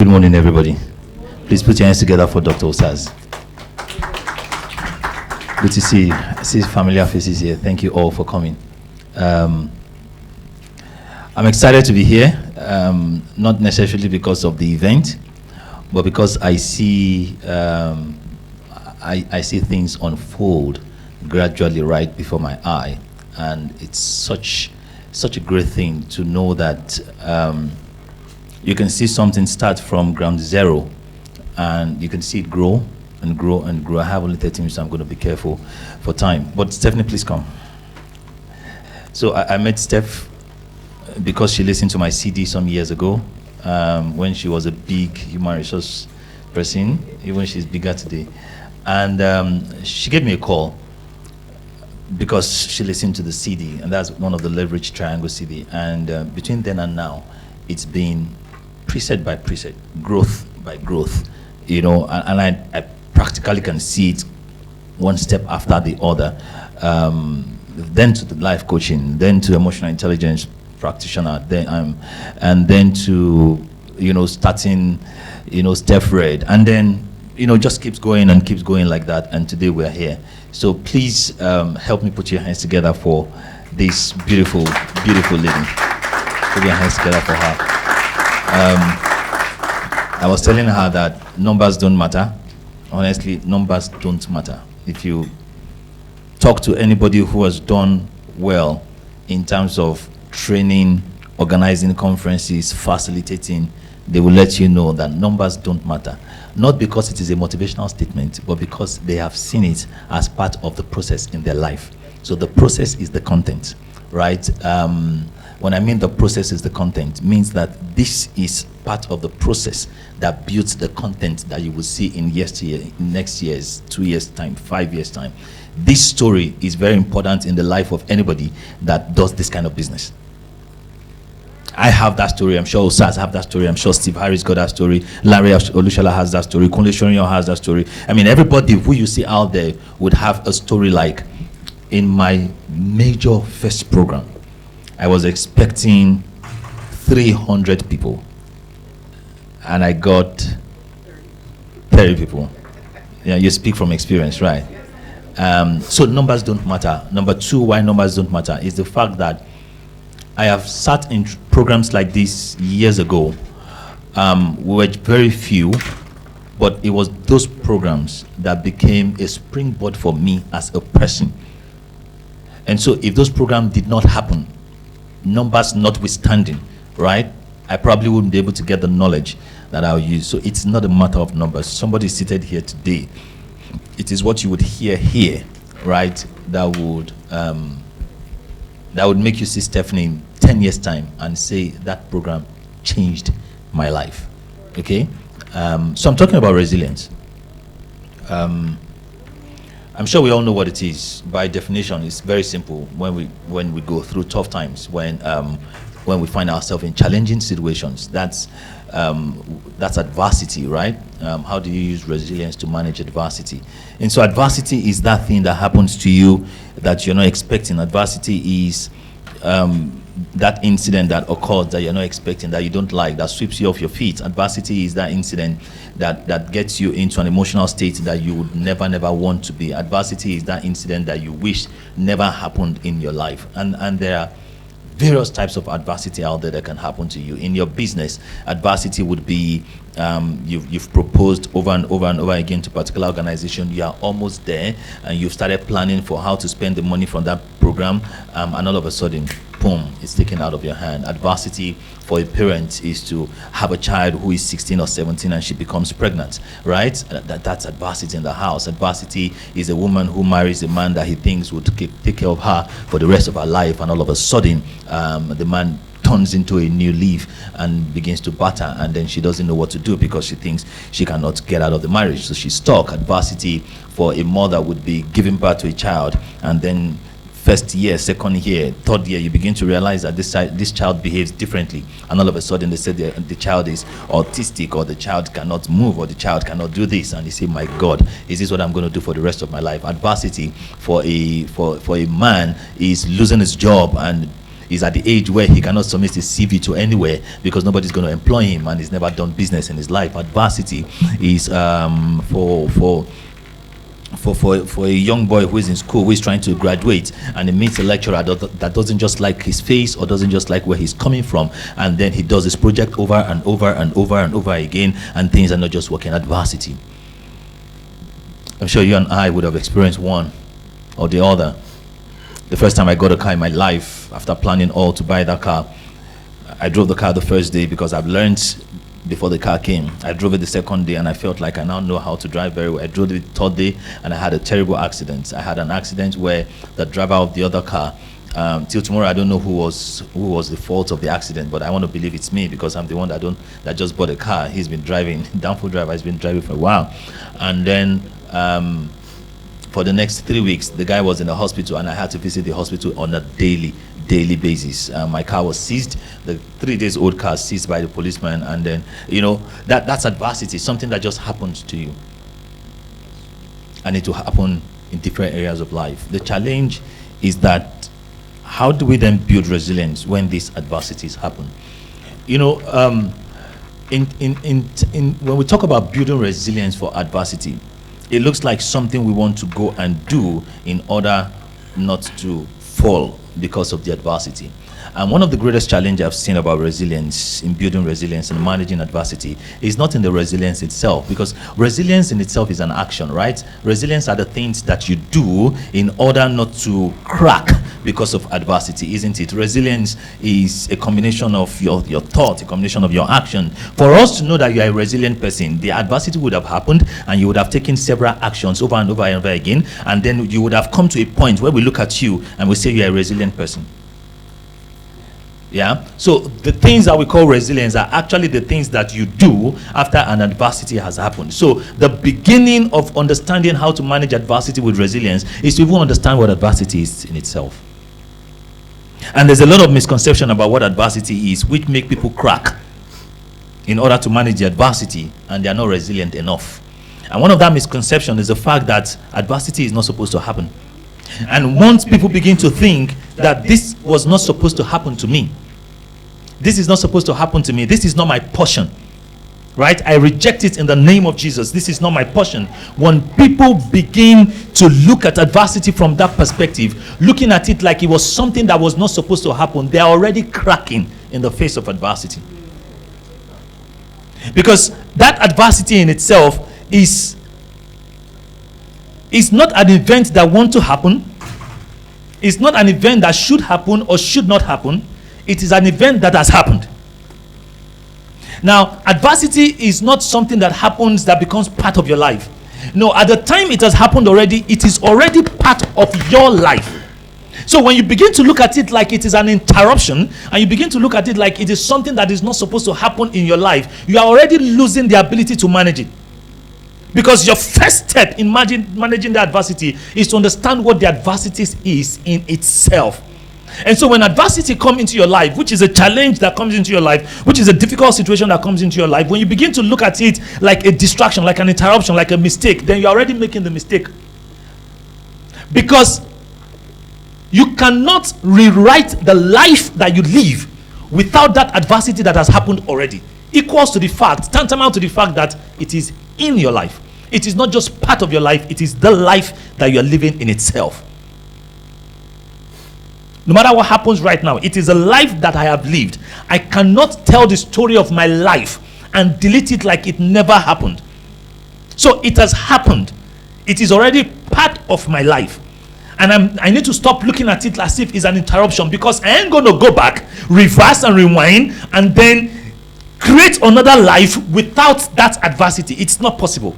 Good morning, everybody. Please put your hands together for Dr. Osaz. Good to see you. I see familiar faces here. Thank you all for coming. I'm excited to be here, not necessarily because of the event, but because I see I see things unfold gradually right before my eye, and it's such a great thing to know that you can see something start from ground zero, and you can see it grow and grow and grow. I have only 30 minutes, so I'm going to be careful for time. But Stephanie, please come. So I met Steph because she listened to my CD some years ago, when she was a big human resource person, even she's bigger today. And she gave me a call because she listened to the CD, and that's one of the Leverage Triangle CD. And between then and now, it's been preset by preset, growth by growth, you know, and I practically can see it one step after the other. Then to the life coaching, then to emotional intelligence practitioner, and then to, you know, starting, you know, Steph Red, and then, you know, just keeps going and keeps going like that. And today we're here. So please help me put your hands together for this beautiful, beautiful lady. Put your hands together for her. I was telling her that numbers don't matter. Honestly, numbers don't matter. If you talk to anybody who has done well in terms of training, organizing conferences, facilitating, they will let you know that numbers don't matter. Not because it is a motivational statement, but because they have seen it as part of the process in their life. So the process is the content, right? When I mean the process is the content, means that this is part of the process that builds the content that you will see in next year's, 2 years' time, 5 years' time. This story is very important in the life of anybody that does this kind of business. I have that story. I'm sure Osaz have that story. I'm sure Steve Harris got that story. Larry Olushala has that story. Kunle Shorion has that story. I mean, everybody who you see out there would have a story like, in my major first program, I was expecting 300 people, and I got 30 people. Yeah, you speak from experience, right? So numbers don't matter. Number two, why numbers don't matter is the fact that I have sat in programs like this years ago. We were very few, but it was those programs that became a springboard for me as a person. And so if those programs did not happen, numbers notwithstanding, right, I probably wouldn't be able to get the knowledge that I'll use. So it's not a matter of numbers. Somebody seated here today, it is what you would hear here, right, that would make you see Stephanie in 10 years' time and say that program changed my life. Okay? So I'm talking about resilience. I'm sure we all know what it is. By definition, it's very simple. When we go through tough times, when we find ourselves in challenging situations, that's adversity, right? How do you use resilience to manage adversity? And so adversity is that thing that happens to you that you're not expecting. Adversity is that incident that occurs that you're not expecting, that you don't like, that sweeps you off your feet. Adversity is that incident that gets you into an emotional state that you would never want to be. Adversity is that incident that you wish never happened in your life. And there are various types of adversity out there that can happen to you. In your business, adversity would be you've proposed over and over again to a particular organization. You are almost there, and you've started planning for how to spend the money from that program, and all of a sudden, boom, it's taken out of your hand. Adversity for a parent is to have a child who is 16 or 17 and she becomes pregnant, right? That's adversity in the house. Adversity is a woman who marries a man that he thinks would take care of her for the rest of her life, and all of a sudden, the man turns into a new leaf and begins to batter, and then she doesn't know what to do because she thinks she cannot get out of the marriage, so she's stuck. Adversity for a mother would be giving birth to a child, and then first year, second year, third year, you begin to realize that this child behaves differently, and all of a sudden they say the child is autistic, or the child cannot move, or the child cannot do this, and you say, my God, is this what I'm going to do for the rest of my life? Adversity for a man is losing his job, and he's at the age where he cannot submit his CV to anywhere because nobody's going to employ him, and he's never done business in his life. Adversity is for a young boy who is in school, who is trying to graduate, and he meets a lecturer that doesn't just like his face or doesn't just like where he's coming from, and then he does his project over and over and over and over again, and things are not just working. Adversity. I'm sure you and I would have experienced one or the other. The first time I got a car in my life, after planning all to buy that car, I drove the car the first day because I've learned before the car came. I drove it the second day and I felt like I now know how to drive very well. I drove it the third day and I had a terrible accident. I had an accident where the driver of the other car, till tomorrow I don't know who was the fault of the accident, but I want to believe it's me because I'm the one that just bought a car. He's been driving, downfall driver, he's been driving for a while. And then for the next 3 weeks, the guy was in the hospital and I had to visit the hospital on a daily basis. My car was seized, the 3 days old car seized by the policeman, and then, you know, that's adversity, something that just happens to you. And it will happen in different areas of life. The challenge is that how do we then build resilience when these adversities happen? You know, when we talk about building resilience for adversity, it looks like something we want to go and do in order not to fall because of the adversity. And one of the greatest challenges I've seen about resilience, in building resilience and managing adversity, is not in the resilience itself, because resilience in itself is an action, right? Resilience are the things that you do in order not to crack because of adversity, isn't it? Resilience is a combination of your thought, a combination of your action. For us to know that you are a resilient person, the adversity would have happened and you would have taken several actions over and over and over again, and then you would have come to a point where we look at you and we say you are a resilient person. Yeah, so the things that we call resilience are actually the things that you do after an adversity has happened. So the beginning of understanding how to manage adversity with resilience is to even understand what adversity is in itself. And there's a lot of misconception about what adversity is, which make people crack in order to manage the adversity, and they are not resilient enough. And one of that misconception is the fact that adversity is not supposed to happen. And once people begin to think that this was not supposed to happen to me, this is not supposed to happen to me, this is not my portion, right? I reject it in the name of Jesus. This is not my portion. When people begin to look at adversity from that perspective, looking at it like it was something that was not supposed to happen, they are already cracking in the face of adversity. Because that adversity in itself is not an event that wants to happen. It's not an event that should happen or should not happen. It is an event that has happened. Now, adversity is not something that happens that becomes part of your life. No, at the time it has happened already, it is already part of your life. So when you begin to look at it like it is an interruption, and you begin to look at it like it is something that is not supposed to happen in your life, you are already losing the ability to manage it. Because your first step in managing the adversity is to understand what the adversity is in itself. And so when adversity comes into your life, which is a challenge that comes into your life, which is a difficult situation that comes into your life, when you begin to look at it like a distraction, like an interruption, like a mistake, then you're already making the mistake. Because you cannot rewrite the life that you live without that adversity that has happened already. Equals to the fact, tantamount to the fact that it is in your life. It is not just part of your life, it is the life that you are living in itself. No matter what happens right now, it is a life that I have lived. I cannot tell the story of my life and delete it like it never happened. So it has happened. It is already part of my life. And I need to stop looking at it as if it's an interruption, because I ain't going to go back, reverse and rewind, and then create another life without that adversity. It's not possible.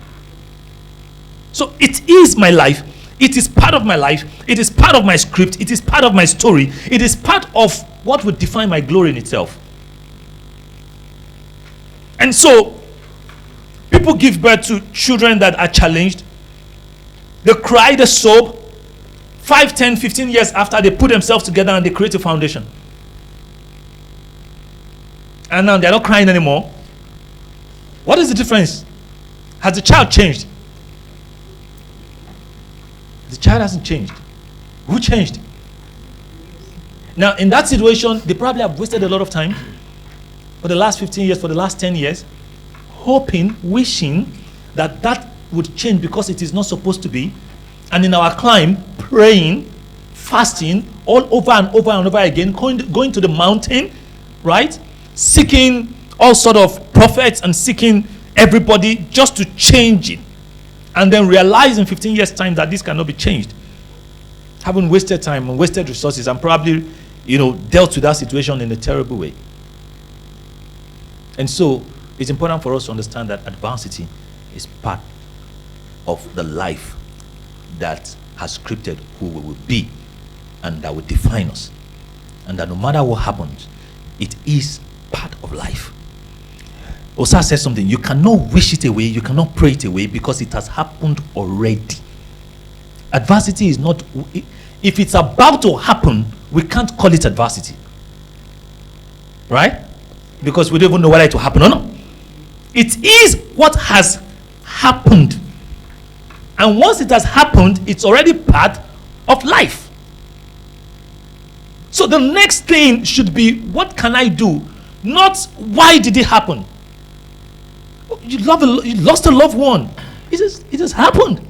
So it is my life. It is part of my life. It is part of my script. It is part of my story. It is part of what would define my glory in itself. And so people give birth to children that are challenged. They cry, they sob. 5, 10, 15 years after, they put themselves together and they create a foundation. And now they're not crying anymore. What is the difference? Has the child changed? The child hasn't changed. Who changed? Now, in that situation, they probably have wasted a lot of time for the last 15 years, for the last 10 years, hoping, wishing that that would change because it is not supposed to be. And in our climb, praying, fasting, all over and over and over again, going to the mountain, right? Seeking all sort of prophets and seeking everybody just to change it. And then realize in 15 years' time that this cannot be changed. Having wasted time and wasted resources and probably, dealt with that situation in a terrible way. And so, it's important for us to understand that adversity is part of the life that has scripted who we will be and that will define us. And that no matter what happens, it is part of life. Osa said something, you cannot wish it away, you cannot pray it away because it has happened already. Adversity is not, if it's about to happen, we can't call it adversity. Right? Because we don't even know whether it will happen or not. It is what has happened. And once it has happened, it's already part of life. So the next thing should be, what can I do? Not why did it happen? You lost a loved one. It has happened.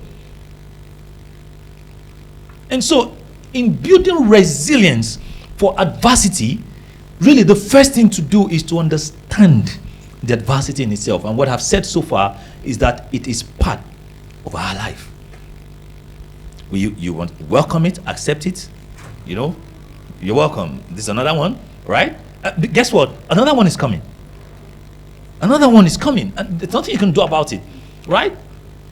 And so, in building resilience for adversity, really the first thing to do is to understand the adversity in itself. And what I've said so far is that it is part of our life. You want to welcome it, accept it, you're welcome. This is another one, right? Guess what? Another one is coming. Another one is coming, and there's nothing you can do about it, right?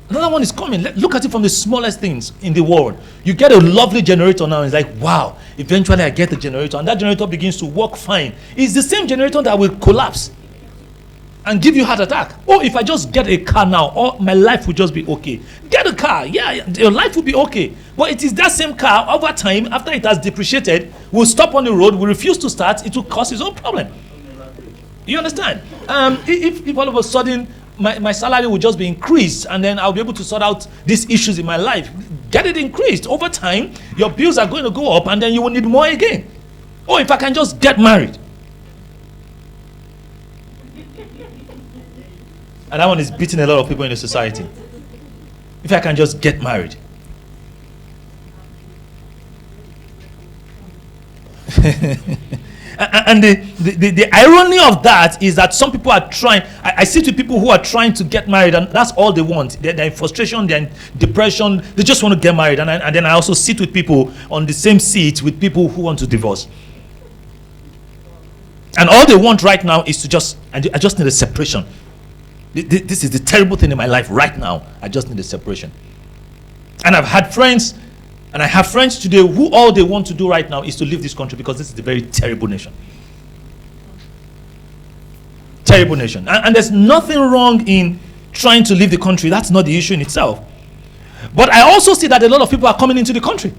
Another one is coming. Look at it from the smallest things in the world. You get a lovely generator now, and it's like, wow, eventually I get the generator, and that generator begins to work fine. It's the same generator that will collapse and give you heart attack. Or if I just get a car now, or my life will just be okay. Get a car, yeah, your life will be okay. But it is that same car, over time, after it has depreciated, will stop on the road, will refuse to start, it will cause its own problem. You understand? If all of a sudden my salary will just be increased and then I'll be able to sort out these issues in my life, get it increased. Over time, your bills are going to go up and then you will need more again. Or if I can just get married. And that one is beating a lot of people in the society. If I can just get married. And the irony of that is that some people are trying. I see two people who are trying to get married, and that's all they want. They're in frustration, they're in depression, they just want to get married. And then I also sit with people on the same seat with people who want to divorce. And all they want right now is to I just need a separation. This is the terrible thing in my life right now. I just need a separation. And I've had friends, and I have friends today who all they want to do right now is to leave this country because this is a very terrible nation. Terrible nation. And there's nothing wrong in trying to leave the country. That's not the issue in itself. But I also see that a lot of people are coming into the country.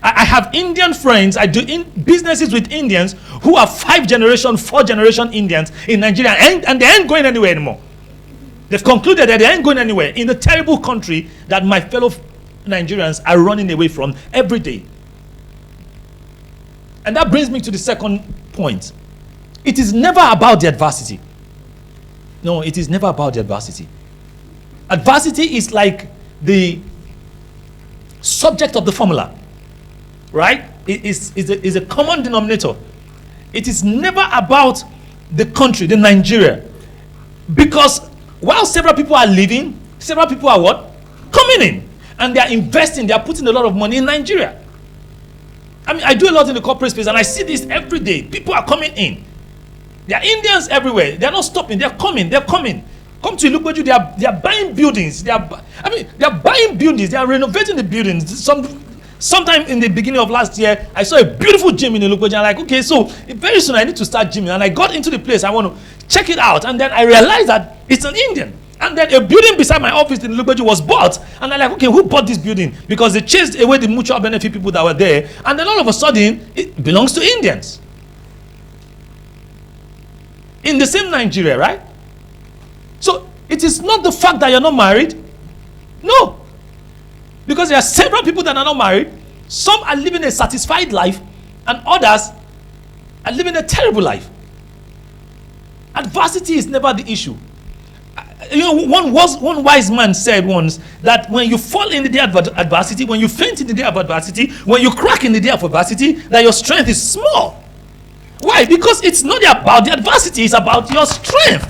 I have Indian friends. I do businesses with Indians who are 5 generation, 4 generation Indians in Nigeria, and they ain't going anywhere anymore. They've concluded that they ain't going anywhere in the terrible country that my fellow Nigerians are running away from every day. And that brings me to the second point. It is never about the adversity. No, it is never about the adversity. Adversity is like the subject of the formula, right? It is a common denominator. It is never about the country, the Nigeria. Because while several people are leaving, several people are what? Coming in. And they are investing, they are putting a lot of money in Nigeria. I mean, I do a lot in the corporate space and I see this every day. People are coming in. There are Indians everywhere. They are not stopping. They are coming. They are coming. Come to Ilupeju, they are buying buildings. They are buying buildings. They are renovating the buildings. Sometime in the beginning of last year, I saw a beautiful gym in Ilupeju. I'm like, okay, so very soon I need to start gymming. And I got into the place. I want to check it out. And then I realized that it's an Indian. And then a building beside my office in Ilupeju was bought. And I'm like, okay, who bought this building? Because they chased away the mutual benefit people that were there. And then all of a sudden, it belongs to Indians. In the same Nigeria, right? So it is not the fact that you're not married. No. Because there are several people that are not married. Some are living a satisfied life. And others are living a terrible life. Adversity is never the issue. One wise man said once that when you fall in the day of adversity, when you faint in the day of adversity, when you crack in the day of adversity, that your strength is small. Why? Because it's not about the adversity, it's about your strength.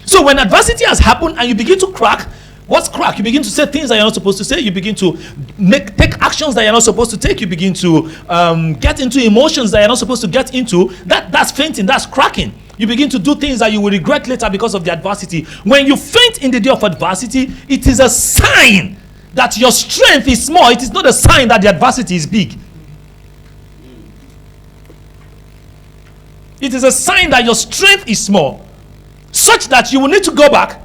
So when adversity has happened and you begin to crack, what's crack? You begin to say things that you're not supposed to say. You begin to take actions that you're not supposed to take. You begin to get into emotions that you're not supposed to get into. That's fainting, that's cracking. You begin to do things that you will regret later because of the adversity. When you faint in the day of adversity, it is a sign that your strength is small. It is not a sign that the adversity is big. It is a sign that your strength is small, such that you will need to go back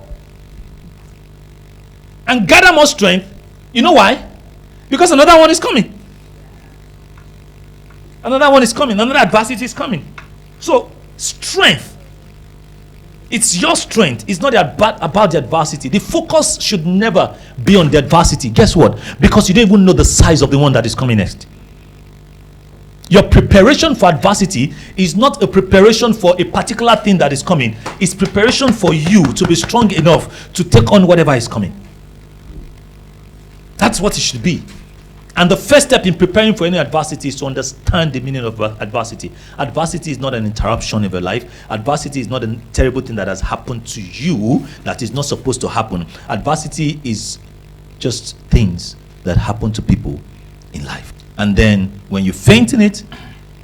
and gather more strength. You know why? Because another one is coming. Another one is coming. Another adversity is coming. So, strength. It's your strength. It's not about the adversity. The focus should never be on the adversity. Guess what? Because you don't even know the size of the one that is coming next. Your preparation for adversity is not a preparation for a particular thing that is coming. It's preparation for you to be strong enough to take on whatever is coming. That's what it should be. And the first step in preparing for any adversity is to understand the meaning of adversity. Adversity is not an interruption of your life. Adversity is not a terrible thing that has happened to you that is not supposed to happen. Adversity is just things that happen to people in life. And then when you faint in it,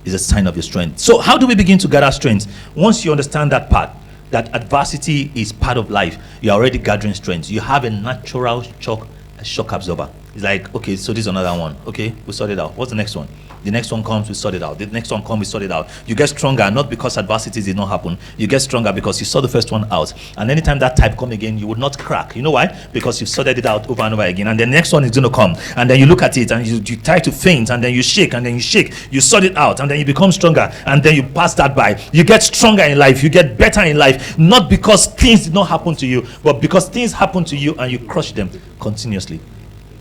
is a sign of your strength. So how do we begin to gather strength? Once you understand that part, that adversity is part of life, you're already gathering strength. You have a natural shock absorber. It's like, okay, so this is another one. Okay, we sort it out. What's the next one? The next one comes, we sort it out. The next one comes, we sort it out. You get stronger, not because adversities did not happen. You get stronger because you saw the first one out. And anytime that type come again, you would not crack. You know why? Because you've sorted it out over and over again. And the next one is going to come. And then you look at it and you try to faint. And then you shake. And then you shake. You sort it out. And then you become stronger. And then you pass that by. You get stronger in life. You get better in life. Not because things did not happen to you, but because things happen to you and you crush them continuously.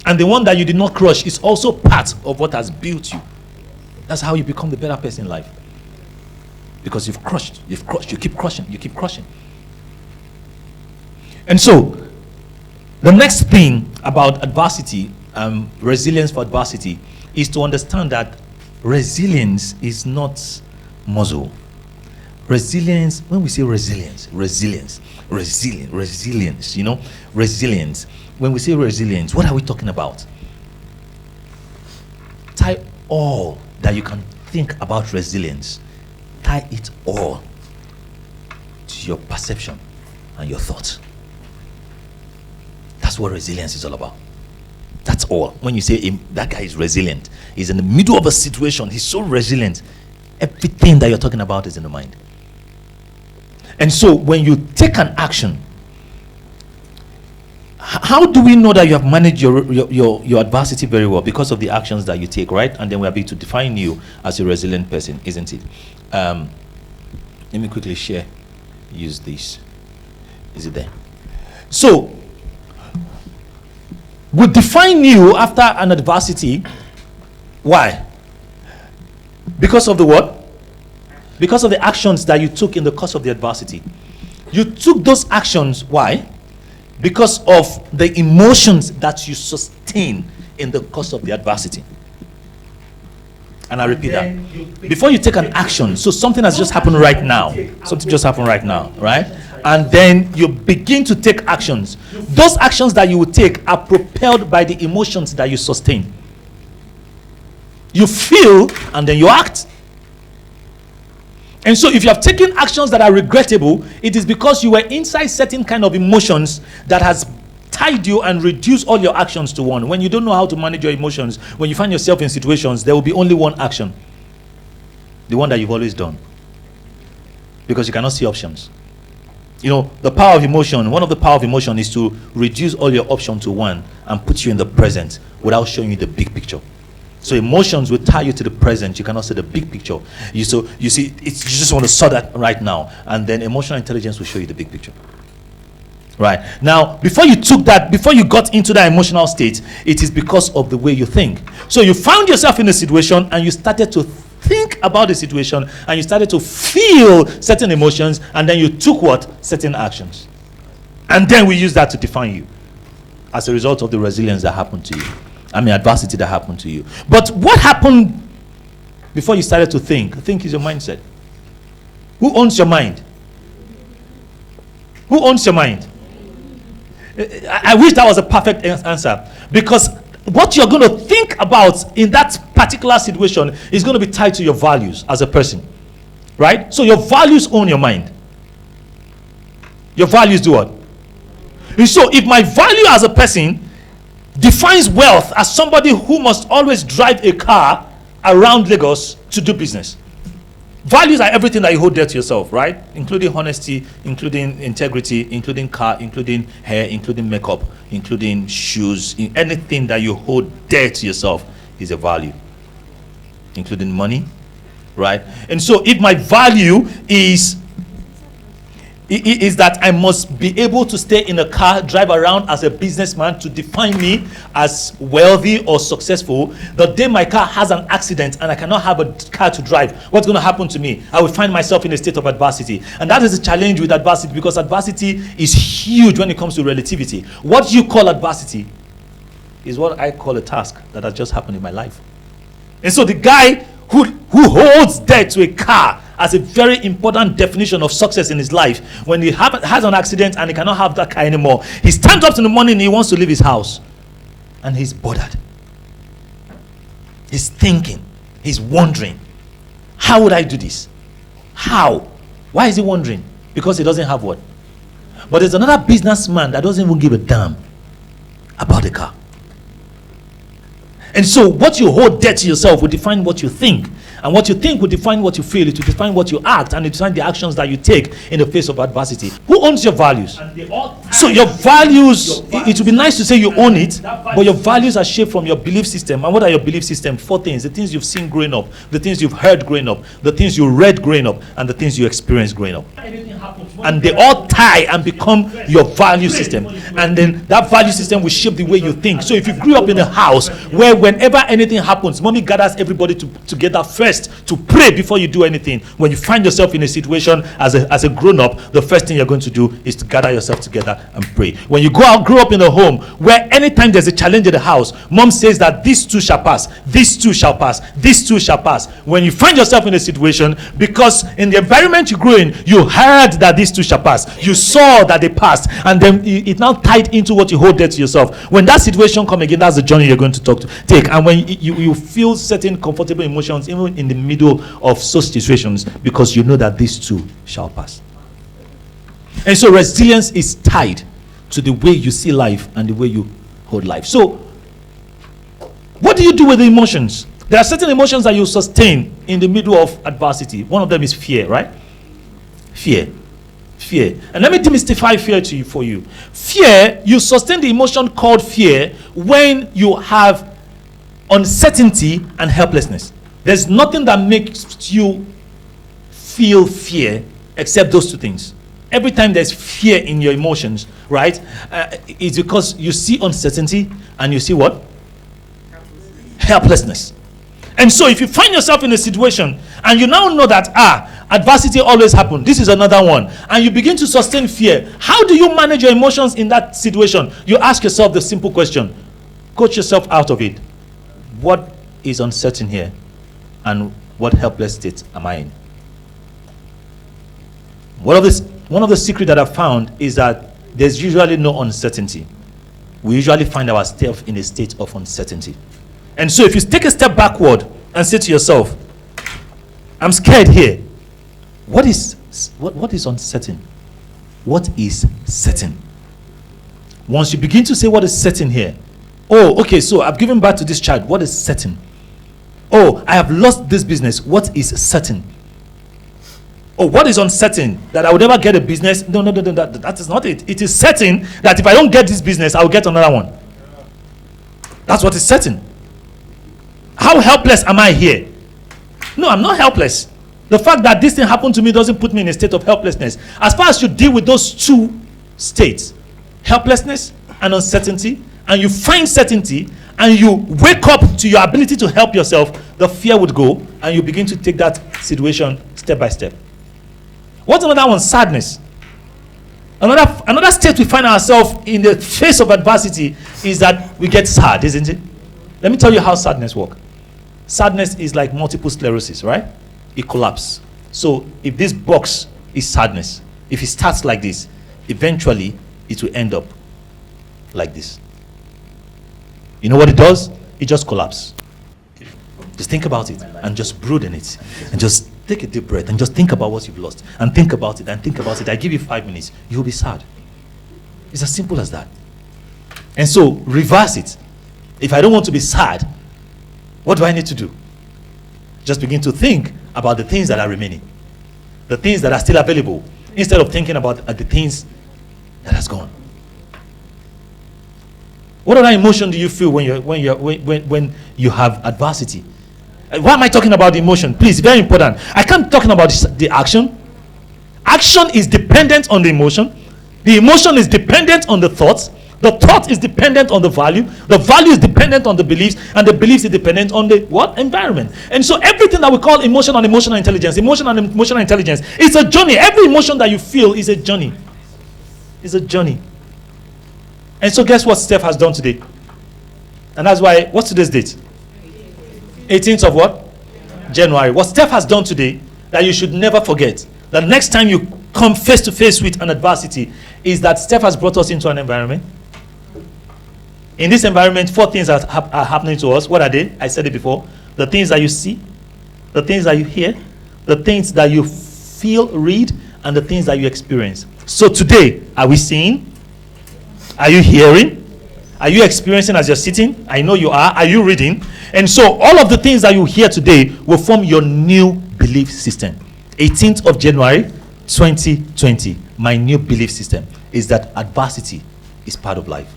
And the one that you did not crush is also part of what has built you. That's how you become the better person in life. Because you've crushed, you keep crushing. And so, the next thing about adversity, resilience for adversity, is to understand that resilience is not muscle. Resilience, when we say resilience, you know, resilience. When we say resilience, what are we talking about? Tie all that you can think about resilience, tie it all to your perception and your thoughts. That's what resilience is all about. That's all. When you say that guy is resilient, he's in the middle of a situation, he's so resilient, everything that you're talking about is in the mind. And so when you take an action, how do we know that you have managed your adversity very well? Because of the actions that you take, right? And then we'll be able to define you as a resilient person, isn't it? Let me quickly share. Use this. Is it there? So, we define you after an adversity. Why? Because of the what? Because of the actions that you took in the course of the adversity. You took those actions. Why? Because of the emotions that you sustain in the course of the adversity. And I repeat that. Before you take an action, so something has just happened right now. Something just happened right now, right? And then you begin to take actions. Those actions that you will take are propelled by the emotions that you sustain. You feel and then you act. And so if you have taken actions that are regrettable, it is because you were inside certain kind of emotions that has tied you and reduced all your actions to one. When you don't know how to manage your emotions, when you find yourself in situations, there will be only one action. The one that you've always done. Because you cannot see options. You know, the power of emotion, one of the power of emotion is to reduce all your options to one and put you in the present without showing you the big picture. So emotions will tie you to the present. You cannot see the big picture. You see, you just want to sort that right now, and then emotional intelligence will show you the big picture. Right now, before you got into that emotional state, it is because of the way you think. So you found yourself in a situation, and you started to think about the situation and you started to feel certain emotions, and then you took what? Certain actions. And then we use that to define you as a result of the resilience that happened to you. Adversity that happened to you. But what happened before you started to think? Think is your mindset. Who owns your mind? Who owns your mind? I wish that was a perfect answer, because what you're going to think about in that particular situation is going to be tied to your values as a person, right? So your values own your mind. Your values do what? And so if my value as a person defines wealth as somebody who must always drive a car around Lagos to do business. Values are everything that you hold dear to yourself, right? Including honesty, including integrity, including car, including hair, including makeup, including shoes. Anything that you hold dear to yourself is a value, including money, right? And so if my value is that I must be able to stay in a car, drive around as a businessman to define me as wealthy or successful, the day my car has an accident and I cannot have a car to drive, what's going to happen to me? I will find myself in a state of adversity. And that is the challenge with adversity, because adversity is huge when it comes to relativity. What you call adversity is what I call a task that has just happened in my life. And so the guy who holds dear to a car as a very important definition of success in his life, when he has an accident and he cannot have that car anymore, he stands up in the morning and he wants to leave his house, and he's bothered. He's thinking, he's wondering, how would I do this? How? Why is he wondering? Because he doesn't have what? But there's another businessman that doesn't even give a damn about the car. And so what you hold dear to yourself will define what you think. And what you think will define what you feel. It will define what you act, and it will define the actions that you take in the face of adversity. Who owns your values? So your values, it would be nice to say you own it, but your values are shaped from your belief system. And what are your belief system? 4 things. The things you've seen growing up, the things you've heard growing up, the things you read growing up, and the things you experienced growing up. And they all tie and become your value system. And then that value system will shape the way you think. So if you grew up in a house where whenever anything happens, mommy gathers everybody together first to pray before you do anything. When you find yourself in a situation as a grown-up, the first thing you're going to do is to gather yourself together and pray. When you grow up in a home where anytime there's a challenge in the house, mom says that this too shall pass, this too shall pass, this too shall pass. When you find yourself in a situation, because in the environment you grew in, you heard that this too shall pass, you saw that they passed, and then it now tied into what you hold dear to yourself. When that situation comes again, that's the journey you're going to take. And when you feel certain comfortable emotions, even in the middle of such situations, because you know that this too shall pass. And so resilience is tied to the way you see life and the way you hold life. So what do you do with the emotions? There are certain emotions that you sustain in the middle of adversity. One of them is fear, right? Fear. And let me demystify fear for you. Fear, you sustain the emotion called fear when you have uncertainty and helplessness. There's nothing that makes you feel fear except those 2 things. Every time there's fear in your emotions, right, it's because you see uncertainty and you see what? Helplessness. And so if you find yourself in a situation and you now know that adversity always happens, this is another one, and you begin to sustain fear, how do you manage your emotions in that situation? You ask yourself the simple question. Coach yourself out of it. What is uncertain here? And what helpless state am I in? One of the secrets that I've found is that there's usually no uncertainty. We usually find ourselves in a state of uncertainty. And so if you take a step backward and say to yourself, I'm scared here. What is uncertain? What is certain? Once you begin to say what is certain here, okay, so I've given birth to this child. What is certain? I have lost this business. What is certain? What is uncertain? That I would never get a business? No, that is not it. It is certain that if I don't get this business, I will get another one. That's what is certain. How helpless am I here? No, I'm not helpless. The fact that this thing happened to me doesn't put me in a state of helplessness. As far as you deal with those 2 states, helplessness and uncertainty, and you find certainty, and you wake up to your ability to help yourself, the fear would go, and you begin to take that situation step by step. What's another one? Sadness. Another state we find ourselves in the face of adversity is that we get sad, isn't it? Let me tell you how sadness works. Sadness is like multiple sclerosis, right? It collapses. So if this box is sadness, if it starts like this, eventually it will end up like this. You know what it does? It just collapses. Just think about it and just brood in it and just take a deep breath and just think about what you've lost and think about it and think about it. I give you 5 minutes, you'll be sad. It's as simple as that. And so reverse it. If I don't want to be sad, what do I need to do? Just begin to think about the things that are remaining, the things that are still available, instead of thinking about the things that has gone. What other emotion do you feel when you have adversity? Why am I talking about the emotion? Please, very important. I can't be talking about the action. Action is dependent on the emotion. The emotion is dependent on the thoughts. The thought is dependent on the value. The value is dependent on the beliefs, and the beliefs is dependent on the what? Environment. And so everything that we call emotion and emotional intelligence, it's a journey. Every emotion that you feel is a journey. It's a journey. And so guess what Steph has done today? And that's why, what's today's date? 18th of what? January. What Steph has done today that you should never forget, the next time you come face to face with an adversity, is that Steph has brought us into an environment. In this environment, 4 things are happening to us. What are they? I said it before. The things that you see, the things that you hear, the things that you feel, read, and the things that you experience. So today, are we seeing? Are you hearing? Are you experiencing as you're sitting? I know you are. Are you reading? And so all of the things that you hear today will form your new belief system. 18th of January 2020, my new belief system is that adversity is part of life.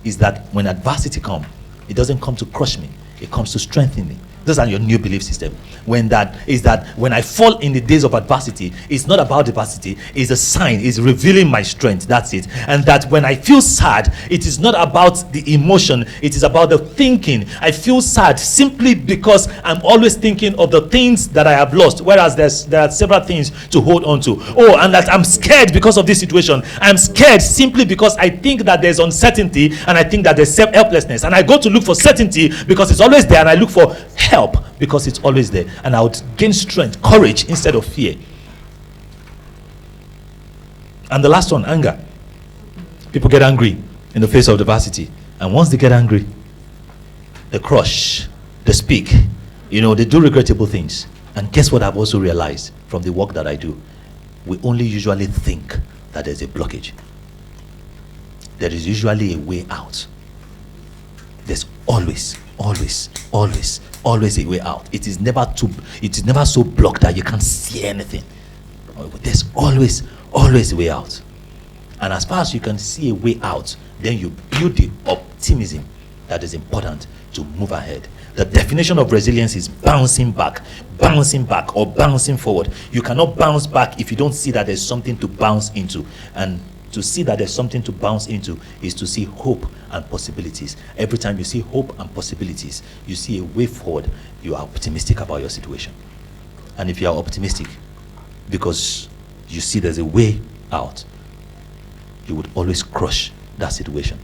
Is that when adversity comes, it doesn't come to crush me, it comes to strengthen me. Those are your new belief system. When I fall in the days of adversity, it's not about adversity, it's a sign, it's revealing my strength. That's it. And that when I feel sad, it is not about the emotion, it is about the thinking. I feel sad simply because I'm always thinking of the things that I have lost, whereas there are several things to hold on to. Oh, and that I'm scared because of this situation. I'm scared simply because I think that there's uncertainty, and I think that there's helplessness, and I go to look for certainty because it's always there, and I look for help because it's always there, and I would gain strength, courage instead of fear. And the last one, anger. People get angry in the face of adversity, and once they get angry, they crush, they speak, they do regrettable things. And guess what I've also realized from the work that I do? We only usually think that there's a blockage. There is usually a way out. There's always a way out. It is never so blocked that you can't see anything. There's always a way out. And as far as you can see a way out, then you build the optimism that is important to move ahead. The definition of resilience is bouncing back, or bouncing forward. You cannot bounce back if you don't see that there's something to bounce into. And to see that there's something to bounce into is to see hope and possibilities. Every time you see hope and possibilities, you see a way forward, you are optimistic about your situation. And if you are optimistic because you see there's a way out, you would always crush that situation.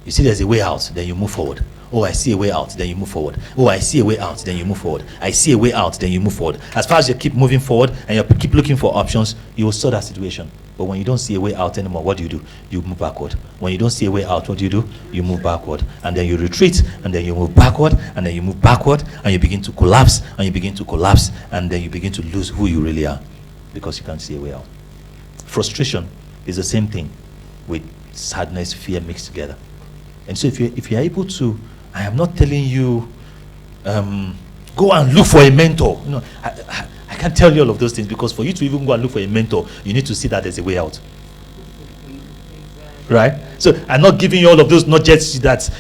You see there's a way out, then you move forward. Oh, I see a way out, then you move forward. Oh, I see a way out, then you move forward. I see a way out, then you move forward. As far as you keep moving forward and you keep looking for options, you will solve that situation. But when you don't see a way out anymore, what do? You move backward. When you don't see a way out, what do? You move backward. And then you retreat, and then you move backward, and then you move backward, and you begin to collapse, and you begin to collapse, and then you begin to lose who you really are because you can't see a way out. Frustration is the same thing with sadness, fear mixed together. And so if you're able to, I am not telling you go and look for a mentor. I can't tell you all of those things, because for you to even go and look for a mentor, you need to see that there's a way out. Right? So I'm not giving you all of those knowledge that,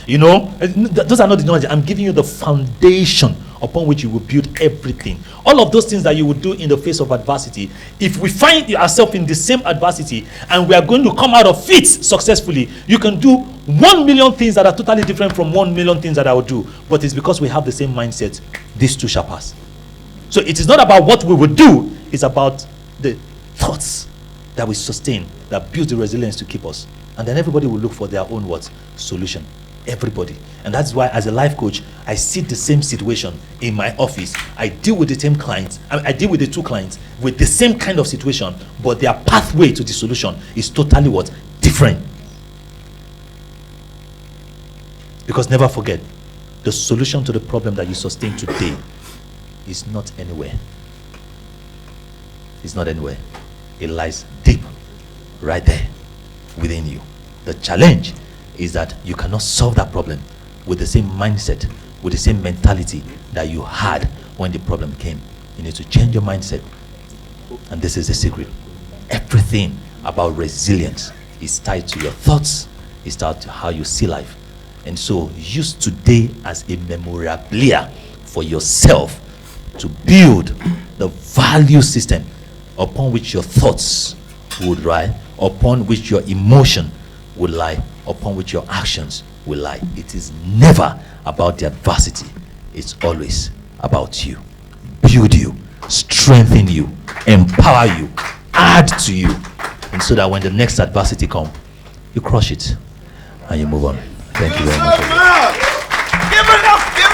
those are not the knowledge. I'm giving you the foundation upon which you will build everything. All of those things that you would do in the face of adversity, if we find ourselves in the same adversity and we are going to come out of it successfully, you can do 1 million things that are totally different from 1 million things that I will do. But it's because we have the same mindset. These two shall pass. So it is not about what we will do. It's about the thoughts that we sustain, that build the resilience to keep us. And then everybody will look for their own what? Solution. Everybody. And that's why as a life coach, I see the same situation in my office. I deal with the same clients. I deal with the two clients with the same kind of situation, but their pathway to the solution is totally what? Different. Because never forget, the solution to the problem that you sustain today is not anywhere. It's not anywhere. It lies deep, right there, within you. The challenge is that you cannot solve that problem with the same mindset, with the same mentality that you had when the problem came. You need to change your mindset. And this is the secret. Everything about resilience is tied to your thoughts, is tied to how you see life. And so use today as a memorabilia for yourself to build the value system upon which your thoughts would ride, upon which your emotion will lie, upon which your actions will lie. It is never about the adversity. It's always about you. Build you, strengthen you, empower you, add to you. And so that when the next adversity comes, you crush it and you move on. Thank you very much.